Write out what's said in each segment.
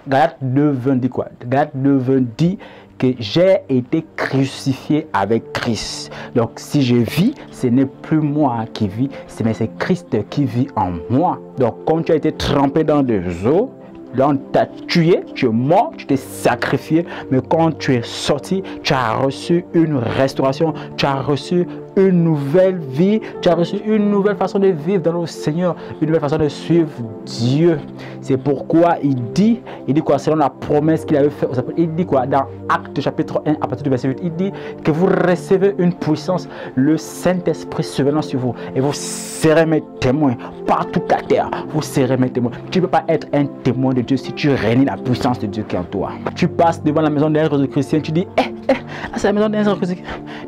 Galates 2:20 dit quoi? Galates 2:20 dit que j'ai été crucifié avec Christ. Donc si je vis, ce n'est plus moi qui vis, mais c'est Christ qui vit en moi. Donc quand tu as été trempé dans des eaux, là on t'a tué, tu es mort, tu t'es sacrifié, mais quand tu es sorti, tu as reçu une restauration, tu as reçu une nouvelle vie, tu as reçu une nouvelle façon de vivre dans le Seigneur, une nouvelle façon de suivre Dieu. C'est pourquoi il dit quoi, selon la promesse qu'il avait faite, il dit quoi, dans Actes chapitre 1 à partir du verset 8, il dit que vous recevez une puissance, le Saint-Esprit survenant sur vous, et vous serez mes témoins partout à terre, vous serez mes témoins. Tu ne peux pas être un témoin de Dieu si tu réunis la puissance de Dieu qui est en toi. Tu passes devant la maison d'un chrétien, tu dis, c'est la maison d'un chrétien,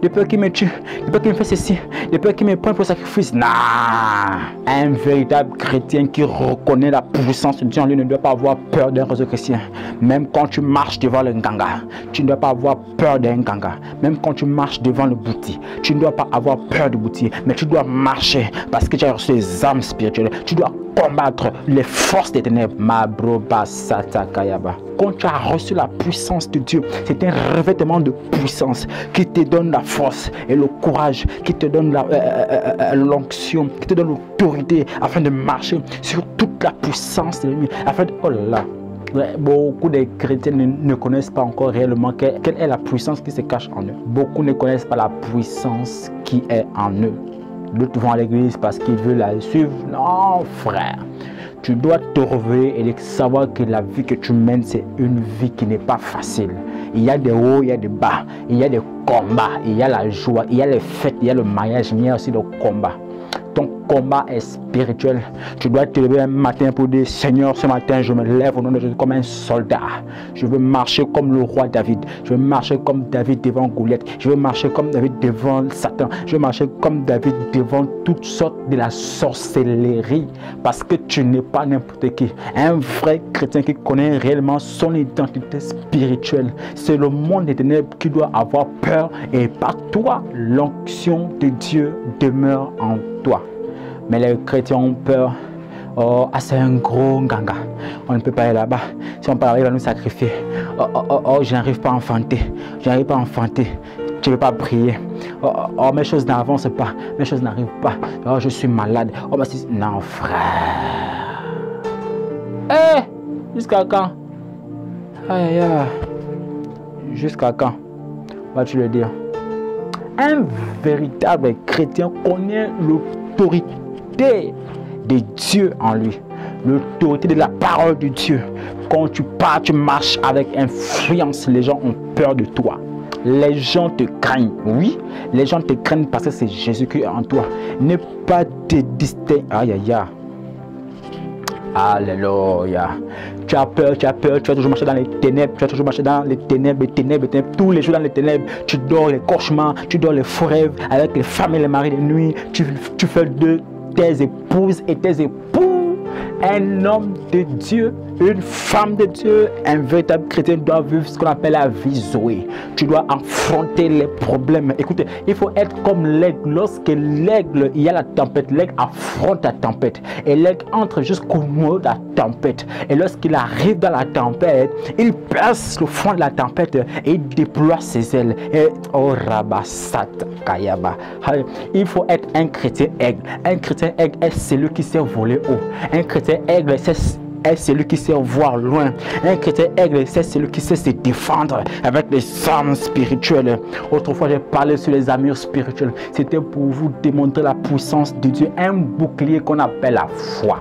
de peur qu'il me tue, de peur qu'il me fait ceci, de peur qu'il me prenne pour sacrifice. Non, un véritable chrétien qui reconnaît la puissance de Dieu en lui ne doit pas avoir peur d'un réseau chrétien. Même quand tu marches devant le nganga, tu ne dois pas avoir peur d'un nganga. Même quand tu marches devant le bouti, tu ne dois pas avoir peur du bouti, mais tu dois marcher parce que tu as reçu les âmes spirituelles. Tu dois combattre les forces des ténèbres. Mabroba Satakayaba. Quand tu as reçu la puissance de Dieu, c'est un revêtement de puissance qui te donne la force et le courage, qui te donne l'onction, qui te donne l'autorité afin de marcher sur toute la puissance de l'ennemi. Afin de, oh là là, beaucoup de chrétiens ne connaissent pas encore réellement quelle est la puissance qui se cache en eux. Beaucoup ne connaissent pas la puissance qui est en eux. D'autres vont à l'église parce qu'ils veulent la suivre. Non, frère. Tu dois te réveiller et savoir que la vie que tu mènes, c'est une vie qui n'est pas facile. Il y a des hauts, il y a des bas. Il y a des combats, il y a la joie, il y a les fêtes, il y a le mariage, il y a aussi le combat. Ton combat est spirituel. Tu dois te lever un matin pour dire, Seigneur, ce matin, je me lève au nom de Jésus comme un soldat. Je veux marcher comme le roi David. Je veux marcher comme David devant Goliath. Je veux marcher comme David devant Satan. Je veux marcher comme David devant toutes sortes de la sorcellerie. Parce que tu n'es pas n'importe qui. Un vrai chrétien qui connaît réellement son identité spirituelle. C'est le monde des ténèbres qui doit avoir peur et pas toi. L'onction de Dieu demeure en toi. Mais les chrétiens ont peur. Oh, c'est un gros nganga. On ne peut pas aller là-bas. Si on peut arriver à nous sacrifier. Je n'arrive pas à enfanter. Je n'arrive pas à enfanter. Tu ne veux pas prier. Mes choses n'avancent pas. Mes choses n'arrivent pas. Je suis malade. Non, frère. Jusqu'à quand? Aïe, aïe. Jusqu'à quand? Vas-tu le dire? Un véritable chrétien connaît l'autorité de Dieu en lui, l'autorité de la parole de Dieu. Quand tu pars, tu marches avec influence, les gens ont peur de toi. Les gens te craignent, oui, les gens te craignent parce que c'est Jésus qui est en toi. Ne pas te distinguer. Aïe, aïe, aïe. Alléluia. Tu as peur, tu vas toujours marcher dans les ténèbres, tu vas toujours marcher dans les ténèbres, tous les jours dans les ténèbres. Tu dors les cauchemars, tu dors les faux rêves avec les femmes et les maris de nuit. Tu fais de tes épouses et tes époux un homme de Dieu, une femme de Dieu, un véritable chrétien doit vivre ce qu'on appelle la vie Zoé. Tu dois affronter les problèmes. Écoutez, il faut être comme l'aigle. Lorsque l'aigle, il y a la tempête, l'aigle affronte la tempête. Et l'aigle entre jusqu'au milieu de la tempête. Et lorsqu'il arrive dans la tempête, il perce le fond de la tempête et il déploie ses ailes. Et oh Rabasat Kayaba. Il faut être un chrétien aigle. Un chrétien aigle est celui qui sait voler haut. Un chrétien aigle, est celui qui sait voir loin. Un chrétien aigle, c'est celui qui sait se défendre avec les armes spirituelles. Autrefois, j'ai parlé sur les armures spirituelles. C'était pour vous démontrer la puissance de Dieu. Un bouclier qu'on appelle la foi.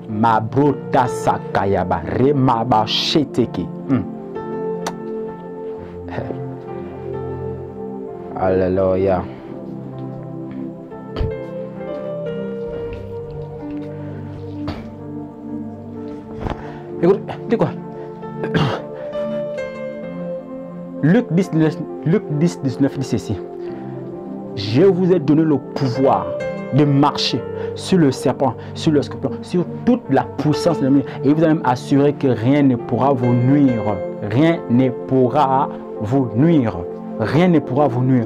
Mabrota sakayaba remaba sheteke. Alléluia. Écoute, dis quoi? Luc 10, 19 dit ceci. Je vous ai donné le pouvoir de marcher sur le serpent, sur le scorpion, sur toute la puissance de l'ennemi. Et il vous a même assuré que rien ne pourra vous nuire. Rien ne pourra vous nuire. Rien ne pourra vous nuire.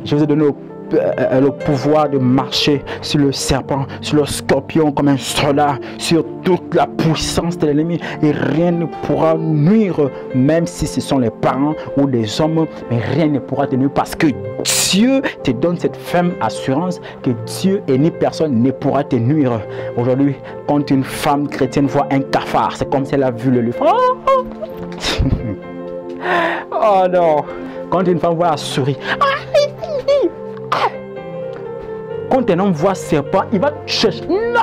Je vous ai donné le le pouvoir de marcher sur le serpent, sur le scorpion comme un soldat, sur toute la puissance de l'ennemi. Et rien ne pourra nuire, même si ce sont les parents ou des hommes, mais rien ne pourra te nuire parce que Dieu te donne cette ferme assurance que Dieu et ni personne ne pourra te nuire. Aujourd'hui, quand une femme chrétienne voit un cafard, c'est comme si elle a vu le lion. Oh non! Quand une femme voit la souris, quand un homme voit un serpent, il va chercher. Non!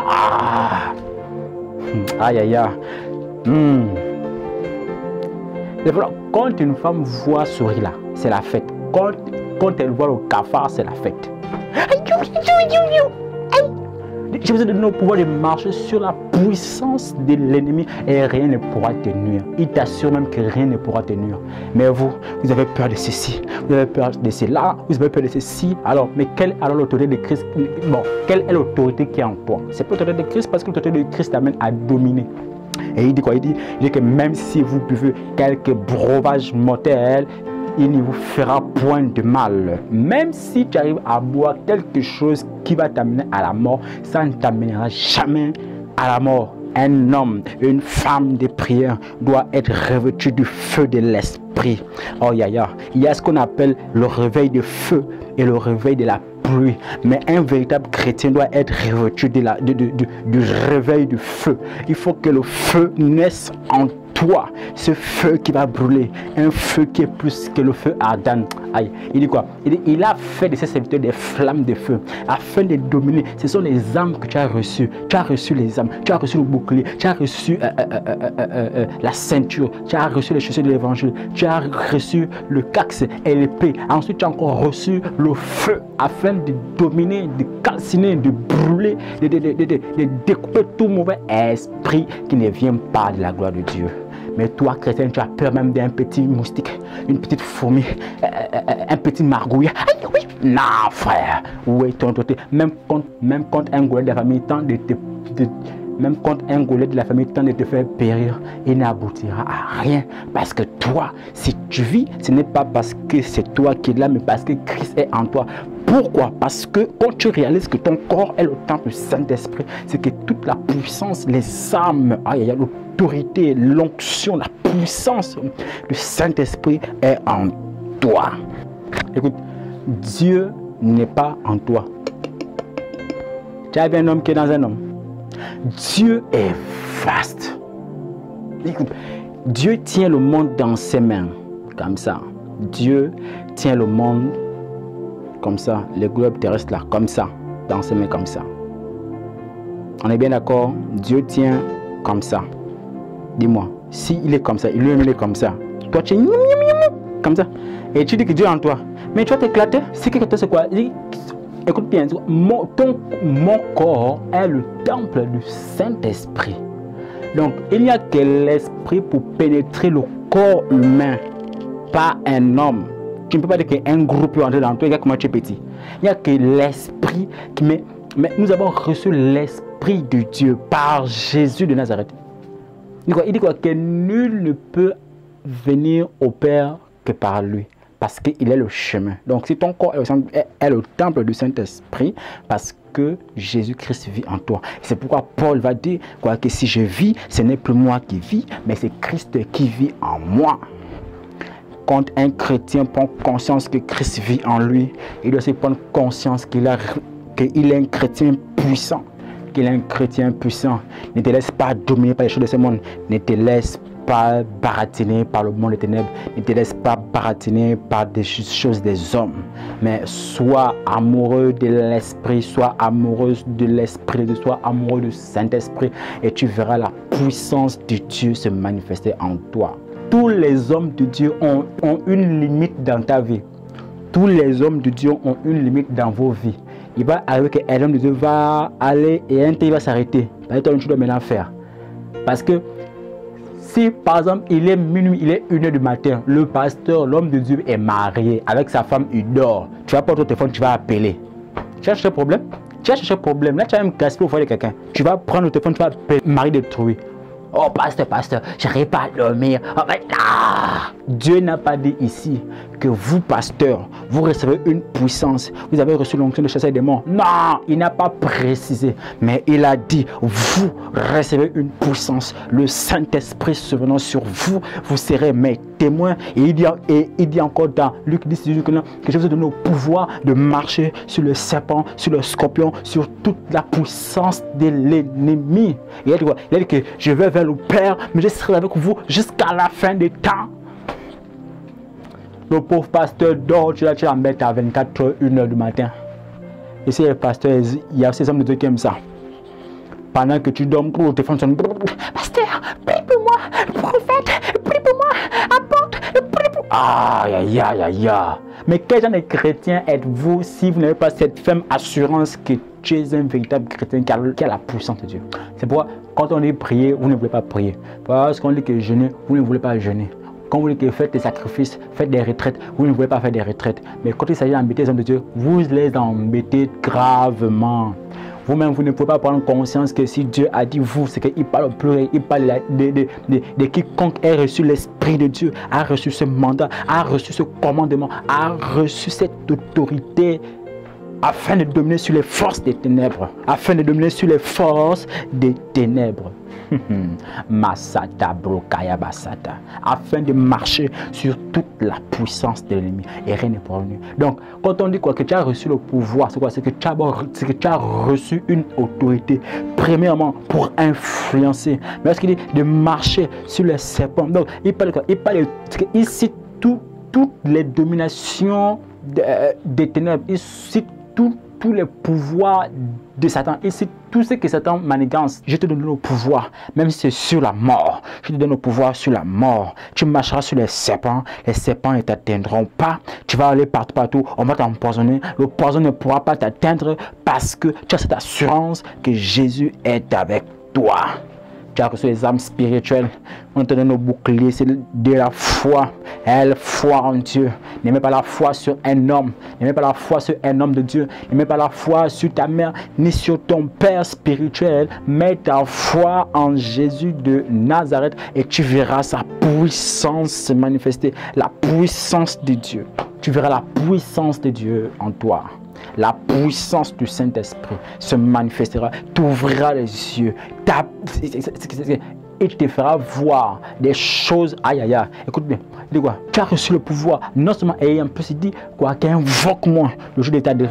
Aïe aïe aïe. Quand une femme voit souris là, c'est la fête. Quand elle voit le cafard, c'est la fête. J'ai besoin de nos pouvoirs de marcher sur la puissance de l'ennemi et rien ne pourra te nuire. Il t'assure même que rien ne pourra te nuire. Mais vous avez peur de ceci, vous avez peur de cela, vous avez peur de ceci. Alors, mais quelle est alors l'autorité de Christ? Bon, quelle est l'autorité qui est en toi? C'est pas l'autorité de Christ parce que l'autorité de Christ t'amène à dominer. Et il dit quoi? Il dit que même si vous buvez quelques breuvages mortels, il ne vous fera point de mal. Même si tu arrives à boire quelque chose qui va t'amener à la mort, ça ne t'amènera jamais à la mort. Un homme, une femme de prière doit être revêtu du feu de l'esprit. Oh yaya, il y a ce qu'on appelle le réveil de feu et le réveil de la pluie. Mais un véritable chrétien doit être revêtu du réveil du feu. Il faut que le feu naisse en toi, ce feu qui va brûler, un feu qui est plus que le feu ardent. Aïe, il dit quoi? Il a fait de ses serviteurs des flammes de feu afin de dominer. Ce sont les âmes que tu as reçues. Tu as reçu les âmes, tu as reçu le bouclier, tu as reçu la ceinture, tu as reçu les chaussures de l'évangile, tu as reçu le caxe et l'épée. Ensuite, tu as encore reçu le feu afin de dominer, de calciner, de brûler, de découper tout mauvais esprit qui ne vient pas de la gloire de Dieu. Mais toi, chrétien, tu as peur même d'un petit moustique, une petite fourmi, un petit margouille. Aïe, oui. Non, frère. Où est ton autorité? Même quand un goulet de la famille tente de te... Même quand un goulet de la famille tente de te faire périr, il n'aboutira à rien. Parce que toi, si tu vis, ce n'est pas parce que c'est toi qui es là, mais parce que Christ est en toi. Pourquoi? Parce que quand tu réalises que ton corps est le temple du Saint-Esprit, c'est que toute la puissance, les âmes, l'autorité, l'onction, la puissance du Saint-Esprit est en toi. Écoute, Dieu n'est pas en toi. Tu as vu un homme qui est dans un homme. Dieu est vaste. Écoute, Dieu tient le monde dans ses mains, comme ça. Dieu tient le monde comme ça, le globe terrestre là, comme ça, dans ses mains comme ça. On est bien d'accord? Dieu tient comme ça. Dis-moi, s'il est comme ça, il est comme ça. Toi, tu es comme ça. Et tu dis que Dieu est en toi. Mais tu vas t'éclater. C'est que toi, c'est quoi? Écoute bien, mon corps est le temple du Saint-Esprit. Donc, il n'y a que l'esprit pour pénétrer le corps humain, pas un homme. Tu ne peux pas dire qu'un groupe peut entrer dans toi, regarde comment tu es petit. Il n'y a que l'esprit qui... Mais nous avons reçu l'esprit de Dieu par Jésus de Nazareth. Il dit quoi? Que nul ne peut venir au Père que par lui. Parce qu'il est le chemin. Donc si ton corps est le temple du Saint-Esprit, parce que Jésus-Christ vit en toi. C'est pourquoi Paul va dire quoi, que si je vis, ce n'est plus moi qui vis, mais c'est Christ qui vit en moi. Quand un chrétien prend conscience que Christ vit en lui, il doit aussi prendre conscience qu'il est un chrétien puissant. Qu'il est un chrétien puissant. Ne te laisse pas dominer par les choses de ce monde. Ne te laisse pas baratiner par le monde des ténèbres. Ne te laisse pas baratiner par des choses des hommes. Mais sois amoureux de l'esprit, sois amoureuse de l'esprit, sois amoureux du Saint-Esprit. Et tu verras la puissance de Dieu se manifester en toi. Tous les hommes de Dieu ont une limite dans ta vie. Tous les hommes de Dieu ont une limite dans vos vies. Il va arriver qu'un homme de Dieu va aller et un temps il va s'arrêter. Toi, tu dois maintenant faire. Parce que si par exemple il est minuit, il est 1h du matin, le pasteur, l'homme de Dieu est marié avec sa femme, il dort. Tu vas prendre ton téléphone, tu vas appeler. Tu as cherché un problème? Tu as cherché un problème. Là, tu as même gaspillé au foyer de quelqu'un. Tu vas prendre le téléphone, tu vas appeler mari détruit. Oh, pasteur, j'arrive pas à dormir. Oh, Dieu n'a pas dit ici que vous, pasteur, vous recevez une puissance. Vous avez reçu l'onction de chasser les démons. Non, il n'a pas précisé, mais il a dit, vous recevez une puissance. Le Saint-Esprit se venant sur vous, vous serez mes témoins. Et il dit encore dans Luc 10, que je vous ai donné le pouvoir de marcher sur le serpent, sur le scorpion, sur toute la puissance de l'ennemi. Il a dit que je vais vers le Père, mais je serai avec vous jusqu'à la fin des temps. Le pauvre pasteur dort, tu la mets à 24h, 1h du matin. Et c'est le pasteur, il y a ces hommes de Dieu qui aiment ça. Pendant que tu dors, le téléphone sonne. Pasteur, prie pour moi, prophète, prie pour moi, apporte, prie pour moi. Aïe, aïe, aïe, aïe. Mais quel genre de chrétien êtes-vous si vous n'avez pas cette ferme assurance que tu es un véritable chrétien qui a la puissance de Dieu? C'est pourquoi, quand on dit prier, vous ne voulez pas prier. Parce qu'on dit que jeûner, vous ne voulez pas jeûner. Quand vous dites que faites des sacrifices, faites des retraites, vous ne voulez pas faire des retraites. Mais quand il s'agit d'embêter les hommes de Dieu, vous les embêtez gravement. Vous-même, vous ne pouvez pas prendre conscience que si Dieu a dit vous, c'est qu'il parle au pluriel, il parle de quiconque ait reçu l'Esprit de Dieu, a reçu ce mandat, a reçu ce commandement, a reçu cette autorité afin de dominer sur les forces des ténèbres, afin de dominer sur les forces des ténèbres. Masata brokaya basata, afin de marcher sur toute la puissance de l'ennemi et rien n'est pour lui. Donc quand on dit quoi que tu as reçu le pouvoir, c'est quoi? C'est que tu as reçu une autorité premièrement pour influencer, mais lorsqu'il dit de marcher sur les serpents, donc il parle de quoi? Il parle il cite toutes les dominations des ténèbres, il cite tous les pouvoirs de Satan. Et c'est tout ce que Satan manigance. Je te donne le pouvoir, même si c'est sur la mort. Je te donne le pouvoir sur la mort. Tu marcheras sur les serpents ne t'atteindront pas. Tu vas aller partout, on va t'empoisonner. Le poison ne pourra pas t'atteindre parce que tu as cette assurance que Jésus est avec toi. Tu as reçu les âmes spirituelles. On te donne nos boucliers, c'est de la foi. Elle, foi en Dieu. Ne mets pas la foi sur un homme. Ne mets pas la foi sur un homme de Dieu. Ne mets pas la foi sur ta mère, ni sur ton père spirituel. Mets ta foi en Jésus de Nazareth et tu verras sa puissance se manifester. La puissance de Dieu. Tu verras la puissance de Dieu en toi. La puissance du Saint-Esprit se manifestera, t'ouvrira les yeux, et te fera voir des choses. Aïe aïe aïe, écoute bien, dis quoi? Tu as reçu le pouvoir, non seulement, et en plus il dit quoi, qu'invoque-moi le jour d'état de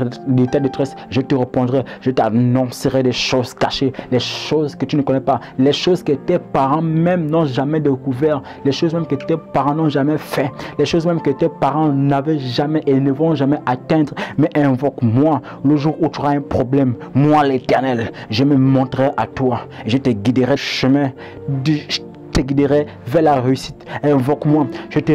détresse, je te répondrai, je t'annoncerai des choses cachées, des choses que tu ne connais pas, les choses que tes parents même n'ont jamais découvert, les choses même que tes parents n'ont jamais fait, les choses même que tes parents n'avaient jamais et ne vont jamais atteindre. Mais invoque-moi le jour où tu auras un problème, moi l'Éternel, je me montrerai à toi, je te guiderai le chemin. Je te guiderai vers la réussite. Invoque-moi, je te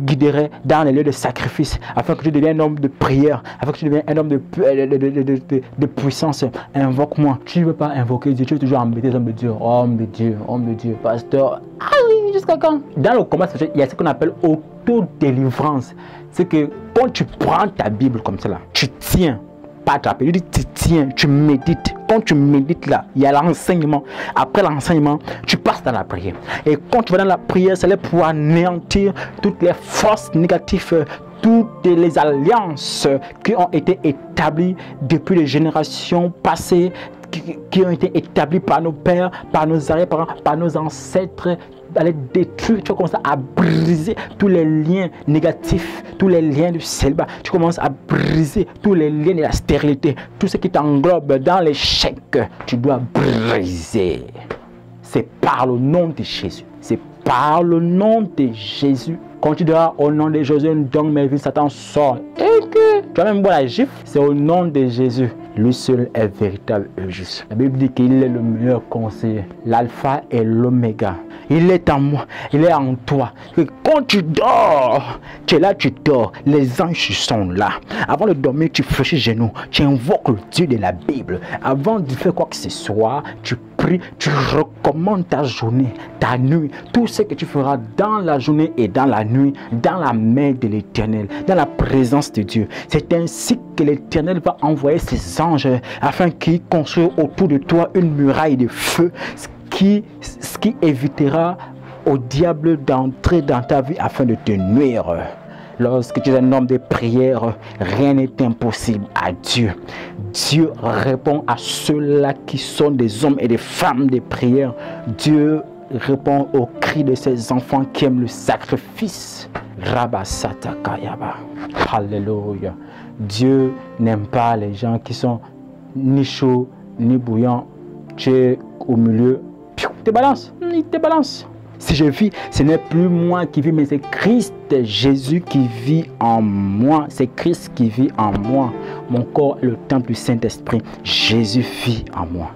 guiderai dans les lieux de sacrifice, afin que tu deviennes un homme de prière, afin que tu deviennes un homme de puissance. Invoque-moi. Tu ne veux pas invoquer Dieu, tu veux toujours embêter les hommes de Dieu. Homme de Dieu, pasteur. Aïe, jusqu'à quand? Dans le combat, il y a ce qu'on appelle autodélivrance. C'est que quand tu prends ta Bible comme ça, là, tu tiens. Pas attraper, tu tiens, tu médites. Quand tu médites là, il y a l'enseignement. Après l'enseignement, tu passes dans la prière. Et quand tu vas dans la prière, c'est là pour anéantir toutes les forces négatives, toutes les alliances qui ont été établies depuis les générations passées, qui ont été établies par nos pères, par nos arrière-parents, par nos ancêtres. Aller détruire, tu commences à briser tous les liens négatifs, tous les liens du célibat. Tu commences à briser tous les liens de la stérilité, tout ce qui t'englobe dans l'échec. Tu dois briser. C'est par le nom de Jésus. C'est par le nom de Jésus. Quand tu diras au nom de Jésus, donc mes vies, Satan sort. Et que tu vas même voir la gifle. C'est au nom de Jésus. Lui seul est véritable et juste. La Bible dit qu'il est le meilleur conseiller, l'alpha et l'oméga. Il est en moi, il est en toi. Et quand tu dors, tu es là, tu dors. Les anges sont là. Avant de dormir, tu fléchis genoux. Tu invoques le Dieu de la Bible. Avant de faire quoi que ce soit, tu pries, tu recommandes ta journée, ta nuit. Tout ce que tu feras dans la journée et dans la nuit, dans la main de l'Éternel, dans la présence de Dieu. C'est ainsi que l'Éternel va envoyer ses anges afin qu'ils construisent autour de toi une muraille de feu, ce qui évitera au diable d'entrer dans ta vie afin de te nuire. Lorsque tu es un homme de prière, rien n'est impossible à Dieu. Dieu répond à ceux-là qui sont des hommes et des femmes de prière. Dieu répond aux cris de ses enfants qui aiment le sacrifice. Rabasatakayaba. Alléluia. Dieu n'aime pas les gens qui sont ni chauds ni bouillants. Tu es au milieu, il te balance. Si je vis, ce n'est plus moi qui vis, mais c'est Christ Jésus qui vit en moi. C'est Christ qui vit en moi. Mon corps est le temple du Saint-Esprit. Jésus vit en moi.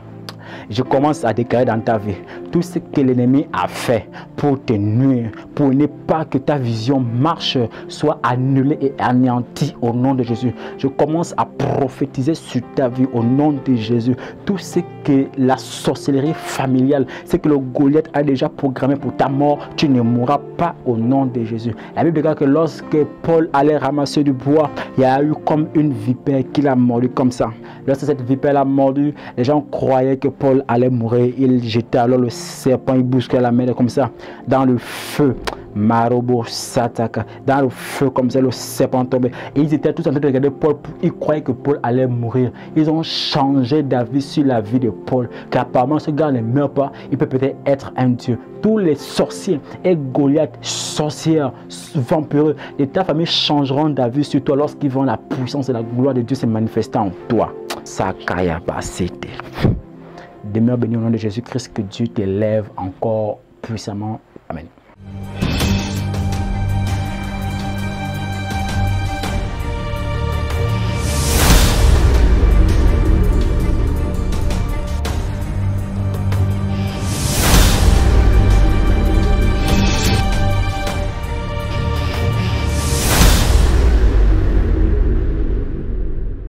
Je commence à déclarer dans ta vie tout ce que l'ennemi a fait pour te nuire, pour ne pas que ta vision marche, soit annulée et anéantie au nom de Jésus. Je commence à prophétiser sur ta vie au nom de Jésus. Tout ce que la sorcellerie familiale, ce que le Goliath a déjà programmé pour ta mort, tu ne mourras pas au nom de Jésus. La Bible déclare que lorsque Paul allait ramasser du bois, il y a eu comme une vipère qui l'a mordu comme ça. Lorsque cette vipère l'a mordu, les gens croyaient que Paul allait mourir. Il jetait alors le serpent, il bousculait la main comme ça dans le feu. Marobo Sataka, dans le feu comme ça, le serpent tombait. Et ils étaient tous en train de regarder Paul. Ils croyaient que Paul allait mourir. Ils ont changé d'avis sur la vie de Paul. Qu'apparemment ce gars ne meurt pas. Il peut peut-être être un dieu. Tous les sorciers et Goliath, sorcières, vampireux de ta famille changeront d'avis sur toi lorsqu'ils vont la puissance et la gloire de Dieu se manifester en toi. Sakaya Basete. Demeure béni au nom de Jésus-Christ, que Dieu t'élève encore puissamment. Amen.